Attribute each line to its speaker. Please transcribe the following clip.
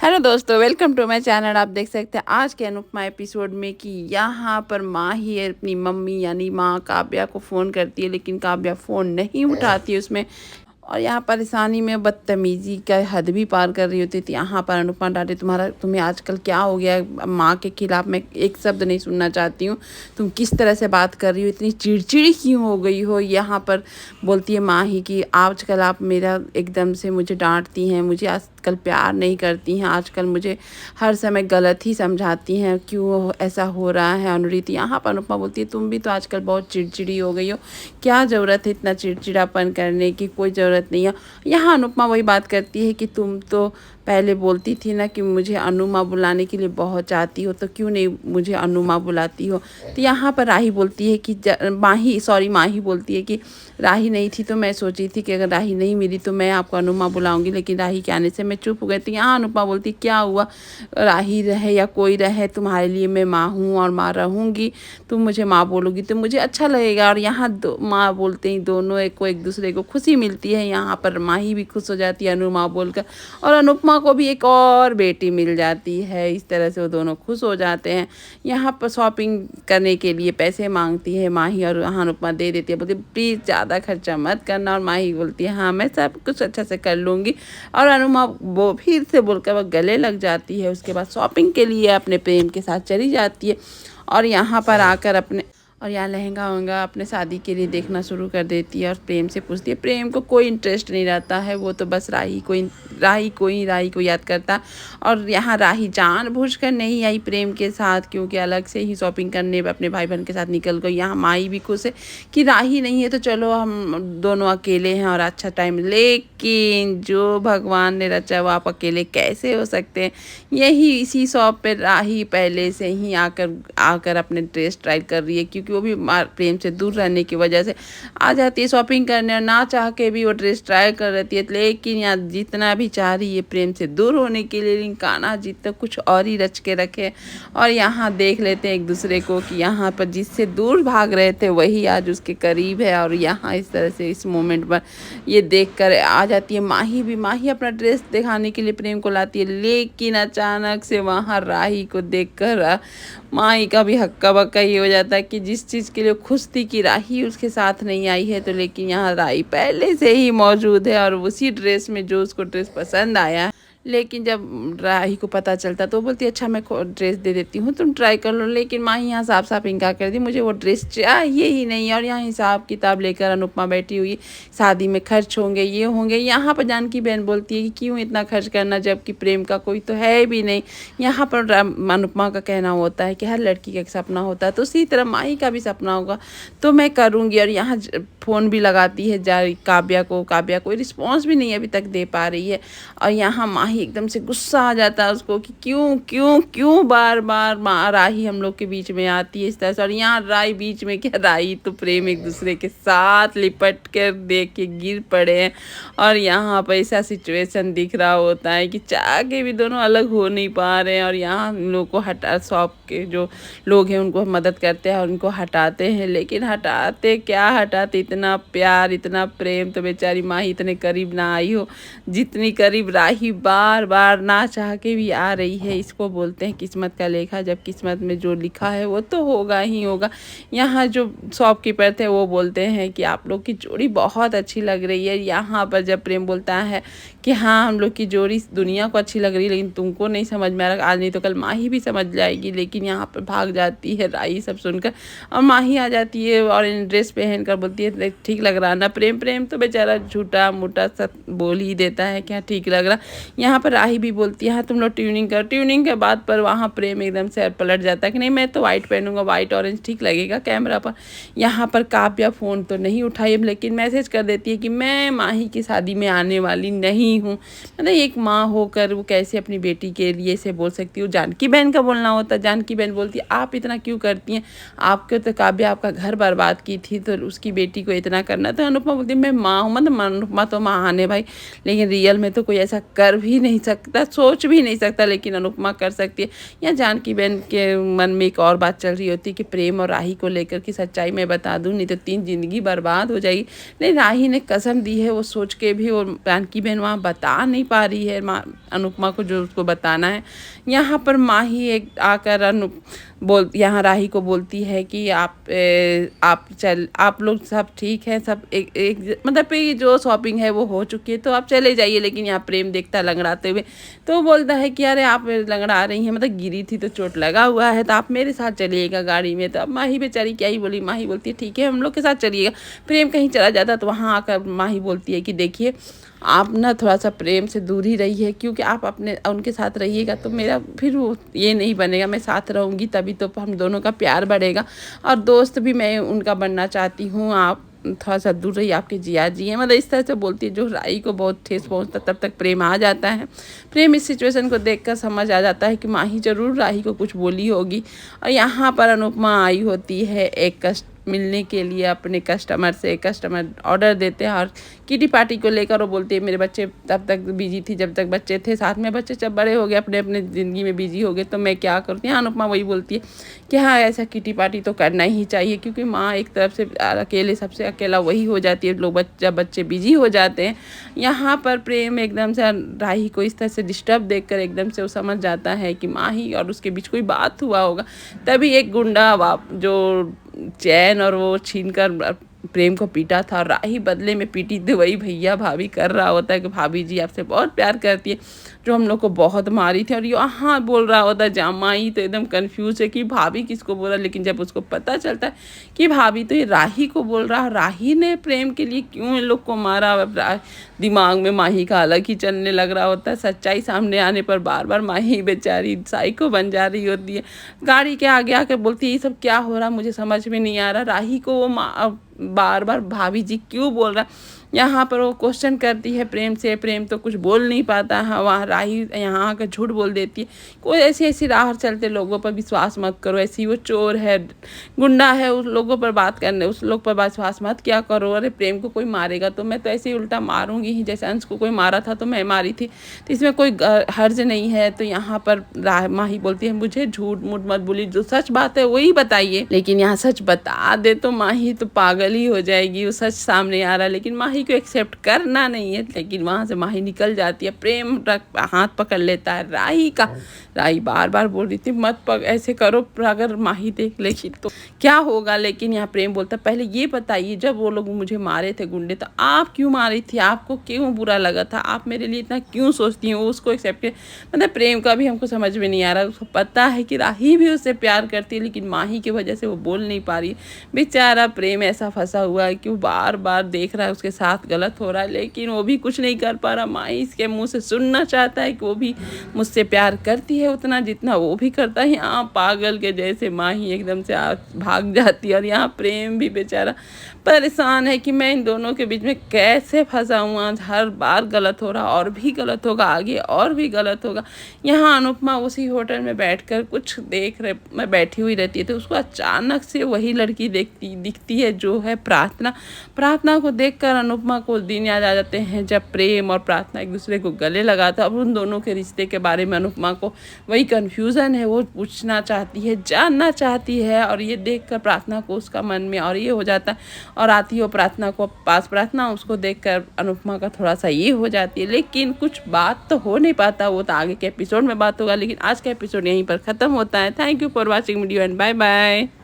Speaker 1: Hello दोस्तों, welcome to my channel. आप देख सकते हैं आज के अनुपमा एपिसोड में कि यहाँ पर माँ ही अपनी मम्मी यानी माँ काव्या को फ़ोन करती है, लेकिन काव्या फ़ोन नहीं उठाती है उसमें। और यहाँ परेशानी में बदतमीजी का हद भी पार कर रही होती थी। यहाँ पर अनुपमा डांटे, तुम्हें आजकल क्या हो गया है? माँ के खिलाफ मैं एक शब्द नहीं सुनना चाहती हूँ। तुम किस तरह से बात कर रही हो, इतनी चिड़चिड़ी क्यों हो गई हो? यहाँ पर बोलती है माँ ही कि आजकल आप मेरा एकदम से मुझे डांटती हैं, मुझे आजकल प्यार नहीं करती हैं, आजकल मुझे हर समय गलत ही समझाती हैं, क्यों ऐसा हो रहा है अनुरीति? यहाँ पर अनुपमा बोलती है तुम भी तो आजकल बहुत चिड़चिड़ी हो गई हो, क्या ज़रूरत है इतना चिड़चिड़ापन करने की? कोई ज़रूरत नहीं है। यहाँ अनुपमा वही बात करती है कि तुम तो पहले बोलती थी ना कि मुझे अनुमा बुलाने के लिए बहुत चाहती हो, तो क्यों नहीं मुझे अनुमा बुलाती हो? तो यहाँ पर राही बोलती है कि माही बोलती है कि राही नहीं थी तो मैं सोची थी कि अगर राही नहीं मिली तो मैं आपको अनुमा बुलाऊंगी, लेकिन राही के आने से मैं चुप हो गई। तो यहाँ अनुपमा बोलती क्या हुआ, राही रहे या कोई रहे, तुम्हारे लिए मैं माँ हूँ और माँ रहूँगी। तुम मुझे माँ बोलोगी तो मुझे अच्छा लगेगा। और यहाँ माँ बोलते ही दोनों एक दूसरे को खुशी मिलती है। यहाँ पर माही भी खुश हो जाती है अनुमा बोलकर, और अनुपमा को भी एक और बेटी मिल जाती है। इस तरह से वो दोनों खुश हो जाते हैं। यहाँ पर शॉपिंग करने के लिए पैसे मांगती है माही, और अनुपमा दे देती है, बोलती प्लीज़ ज़्यादा खर्चा मत करना। और माही बोलती है हाँ मैं सब कुछ अच्छा से कर लूँगी। और अनुमा वो फिर से बोलकर वह गले लग जाती है। उसके बाद शॉपिंग के लिए अपने प्रेम के साथ चली जाती है, और यहाँ पर आकर यहाँ लहंगा वहंगा अपने शादी के लिए देखना शुरू कर देती है। और प्रेम से पूछती है, प्रेम को कोई इंटरेस्ट नहीं रहता है, वो तो बस राही को याद करता। और यहाँ राही जानबूझकर नहीं आई प्रेम के साथ, क्योंकि अलग से ही शॉपिंग करने अपने भाई बहन के साथ निकल गई। यहाँ माई भी खुश है कि राही नहीं है तो चलो हम दोनों अकेले हैं और अच्छा टाइम। लेकिन जो भगवान ने रचा वो आप अकेले कैसे हो सकते हैं? इसी शॉप पे राही पहले से ही आकर अपने ड्रेस ट्राई कर रही है, क्योंकि वो भी प्रेम से दूर रहने की वजह से आ जाती है शॉपिंग करने, और ना चाह के भी वो ड्रेस ट्राई कर रहती है। लेकिन यहाँ जितना भी चाह रही है प्रेम से दूर होने के लिए, लेकिन कान्हा जी तो कुछ और ही रच के रखे। और यहाँ देख लेते हैं एक दूसरे को कि यहाँ पर जिससे दूर भाग रहे थे वही आज उसके करीब है। और यहाँ इस तरह से इस मोमेंट पर ये देख कर आ जाती है माही अपना ड्रेस दिखाने के लिए प्रेम को लाती है। लेकिन अचानक से वहाँ राही को देख कर माही का भी हक्का बक्का ही हो जाता है कि जिस चीज़ के लिए खुश थी कि राही उसके साथ नहीं आई है, तो लेकिन यहाँ राही पहले से ही मौजूद है और उसी ड्रेस में जो उसको ड्रेस पसंद आया। लेकिन जब राही को पता चलता तो वो बोलती अच्छा मैं ड्रेस दे देती हूँ, तुम ट्राई कर लो। लेकिन माही यहाँ साफ साफ इनकार कर दी, मुझे वो ड्रेस चाहिए ही नहीं। और यहाँ हिसाब किताब लेकर अनुपमा बैठी हुई, शादी में खर्च होंगे ये होंगे। यहाँ पर जानकी बहन बोलती है कि क्यों इतना खर्च करना, जबकि प्रेम का कोई तो है भी नहीं। यहाँ पर अनुपमा का कहना होता है कि हर लड़की का एक सपना होता है, तो उसी तरह माही का भी सपना होगा तो मैं करूँगी। और यहाँ फ़ोन भी लगाती है काव्या कोई रिस्पॉन्स भी नहीं अभी तक दे पा रही है। और यहाँ माही एकदम से गुस्सा आ जाता है उसको कि क्यों क्यों क्यों बार बार राही हम लोग के बीच में आती है इस तरह से। और यहाँ राही बीच में क्या, राही तो प्रेम एक दूसरे के साथ लिपट कर देख के गिर पड़े हैं। और यहाँ पर ऐसा सिचुएशन दिख रहा होता है कि चाह के भी दोनों अलग हो नहीं पा रहे हैं। और यहाँ हम लोग को शॉप के जो लोग हैं उनको मदद करते हैं और उनको हटाते हैं, लेकिन हटाते इतना प्यार इतना प्रेम तो बेचारी माही इतने करीब ना आई हो जितनी करीब राही बार बार ना चाह के भी आ रही है। इसको बोलते हैं किस्मत का लेखा, जब किस्मत में जो लिखा है वो तो होगा ही होगा। यहाँ जो शॉपकीपर थे वो बोलते हैं कि आप लोग की जोड़ी बहुत अच्छी लग रही है। यहाँ पर जब प्रेम बोलता है कि हाँ हम लोग की जोड़ी दुनिया को अच्छी लग रही है, लेकिन तुमको नहीं समझ में आ रहा, आज नहीं तो कल माही भी समझ जाएगी। लेकिन यहाँ पर भाग जाती है राही सब सुनकर, और माही आ जाती है और ड्रेस पहन कर बोलती है ठीक लग रहा ना प्रेम तो बेचारा झूठा मूठा सब बोल ही देता है क्या ठीक लग रहा। यहाँ पर राही भी बोलती है हाँ तुम लोग ट्यूनिंग के बाद पर वहाँ प्रेम एकदम से पलट जाता है कि नहीं मैं तो वाइट पहनूंगा, वाइट ऑरेंज ठीक लगेगा कैमरा पर। यहाँ पर काव्या फ़ोन तो नहीं उठाई, लेकिन मैसेज कर देती है कि मैं माही की शादी में आने वाली नहीं हूँ। मतलब एक माँ होकर वो कैसे अपनी बेटी के लिए से बोल सकती हूँ। जानकी बहन का बोलना होता है, जानकी बहन बोलती है आप इतना क्यों करती हैं, आपके तो काव्या आपका घर बर्बाद की थी तो उसकी बेटी को इतना करना। तो अनुपमा बोलती है मैं माँ हूँ, मतलब अनुपमा तो महान है भाई, लेकिन रियल में तो कोई ऐसा कर भी नहीं सकता, सोच भी नहीं सकता, लेकिन अनुपमा कर सकती है। या जानकी बहन के मन में एक और बात चल रही होती है कि प्रेम और राही को लेकर की सच्चाई मैं बता दूं नहीं तो 3 जिंदगी बर्बाद हो जाएगी। लेकिन राही ने कसम दी है, वो सोच के भी और जानकी बहन वहाँ बता नहीं पा रही है अनुपमा को जो उसको बताना है। यहाँ पर माही एक आकर यहाँ राही को बोलती है कि आप लोग सब ठीक हैं, सब एक मतलब ये जो शॉपिंग है वो हो चुकी है तो आप चले जाइए। लेकिन यहाँ प्रेम देखता है लंगड़ाते हुए, तो बोलता है कि अरे आप लंगड़ा रही हैं, मतलब गिरी थी तो चोट लगा हुआ है, तो आप मेरे साथ चलिएगा गाड़ी में। तो अब माही बेचारी क्या ही बोली, माही बोलती है ठीक है हम लोग के साथ चलिएगा। प्रेम कहीं चला जाता तो वहाँ आकर माही बोलती है कि देखिए आप ना थोड़ा सा प्रेम से दूर ही रहिए, क्योंकि आप उनके साथ रहिएगा तो मेरा फिर वो ये नहीं बनेगा, मैं साथ रहूँगी तभी तो हम दोनों का प्यार बढ़ेगा, और दोस्त भी मैं उनका बनना चाहती हूँ, आप थोड़ा सा दूर रहिए, आपके जिया जी हैं। मतलब इस तरह से बोलती है जो राही को बहुत ठेस पहुँचता। तब तक प्रेम आ जाता है। प्रेम इस सिचुएशन को देखकर समझ आ जाता है कि माही ज़रूर राही को कुछ बोली होगी। और यहाँ पर अनुपमा आई होती है मिलने के लिए अपने कस्टमर से। कस्टमर ऑर्डर देते हैं और किटी पार्टी को लेकर वो बोलती है मेरे बच्चे तब तक बिजी थी जब तक बच्चे थे साथ में, बच्चे जब बड़े हो गए अपने अपने ज़िंदगी में बिजी हो गए तो मैं क्या करूँ। यहाँ अनुपमा वही बोलती है कि हाँ ऐसा किटी पार्टी तो करना ही चाहिए, क्योंकि माँ एक तरफ से अकेले सबसे अकेला वही हो जाती है लोग जब बच्चे बिजी हो जाते हैं। यहाँ पर प्रेम एकदम से राही को इस तरह से डिस्टर्ब देखकर एकदम से वो समझ जाता है कि माही और उसके बीच कोई बात हुआ होगा। तभी एक गुंडा जो चैन और वो छीनकर प्रेम को पीटा था, और राही बदले में पीटी थी वही भैया भाभी कर रहा होता है कि भाभी जी आपसे बहुत प्यार करती है, जो हम लोग को बहुत मारी थी। और यहाँ बोल रहा होता है जामाई तो एकदम कंफ्यूज है कि भाभी किसको बोला। लेकिन जब उसको पता चलता है कि भाभी तो ये राही को बोल रहा है, राही ने प्रेम के लिए क्यों इन लोग को मारा, दिमाग में माही का अलग ही चलने लग रहा होता है। सच्चाई सामने आने पर बार बार माही बेचारी साइको बन जा रही होती है। गाड़ी के आगे आकर बोलती है ये सब क्या हो रहा मुझे समझ में नहीं आ रहा, राही को वो बार बार भाभी जी क्यों बोल रहा। यहाँ पर वो क्वेश्चन करती है प्रेम से, प्रेम तो कुछ बोल नहीं पाता है। वहाँ राही यहाँ आकर झूठ बोल देती है, कोई ऐसी ऐसी राह चलते लोगों पर विश्वास मत करो, ऐसी वो चोर है गुंडा है, उस लोगों पर बात करने उस लोग पर विश्वास मत क्या करो। अरे प्रेम को कोई मारेगा तो मैं तो ऐसे ही उल्टा मारूंगी ही, जैसे अंश को कोई मारा था तो मैं मारी थी, तो इसमें कोई हर्ज नहीं है। तो यहाँ पर माही बोलती है मुझे झूठ मूठ मत बोली, जो सच बात है वही बताइए। लेकिन यहाँ सच बता दे तो माही तो पागल ही हो जाएगी, वो सच सामने आ रहा है लेकिन माही को एक्सेप्ट करना नहीं है। लेकिन वहाँ से माही निकल जाती है, प्रेम हाथ पकड़ लेता है राही का। राही बार बार बोल रही थी मत ऐसे करो, अगर माही देख लेगी तो क्या होगा। लेकिन यहाँ प्रेम बोलता पहले ये बताइए जब वो लोग मुझे मारे थे गुंडे तो आप क्यों मारी थी, आपको क्यों बुरा लगा था, आप मेरे लिए इतना क्यों सोचती हैं। वो उसको एक्सेप्ट मतलब प्रेम का भी हमको समझ में नहीं आ रहा। उसको पता है कि राही भी उससे प्यार करती है लेकिन माही की वजह से वो बोल नहीं पा रही। बेचारा प्रेम ऐसा फंसा हुआ है कि वो बार बार देख रहा है उसके साथ गलत हो रहा है लेकिन वो भी कुछ नहीं कर पा रहा। माही इसके मुँह से सुनना चाहता है कि वो भी मुझसे प्यार करती है उतना जितना वो भी करता है। यहाँ पागल के जैसे माही एकदम से भाग जाती है और यहाँ प्रेम भी बेचारा परेशान है कि मैं इन दोनों के बीच में कैसे फंसा हूँ। आज हर बार गलत हो रहा और भी गलत होगा, आगे और भी गलत होगा। यहाँ अनुपमा उसी होटल में बैठकर कुछ मैं बैठी हुई रहती है तो उसको अचानक से वही लड़की दिखती है जो है प्रार्थना को देखकर अनुपमा को दिन याद आ जाते हैं जब प्रेम और प्रार्थना एक दूसरे को गले लगाता। अब उन दोनों के रिश्ते के बारे में अनुपमा को वही कन्फ्यूज़न है, वो पूछना चाहती है, जानना चाहती है। और ये देखकर प्रार्थना को उसका मन में और ये हो जाता है और आती हो प्रार्थना को पास। प्रार्थना उसको देखकर अनुपमा का थोड़ा सा ये हो जाती है लेकिन कुछ बात तो हो नहीं पाता, वो तो आगे के एपिसोड में बात होगा। लेकिन आज का एपिसोड यहीं पर ख़त्म होता है। Thank you for watching video and bye bye.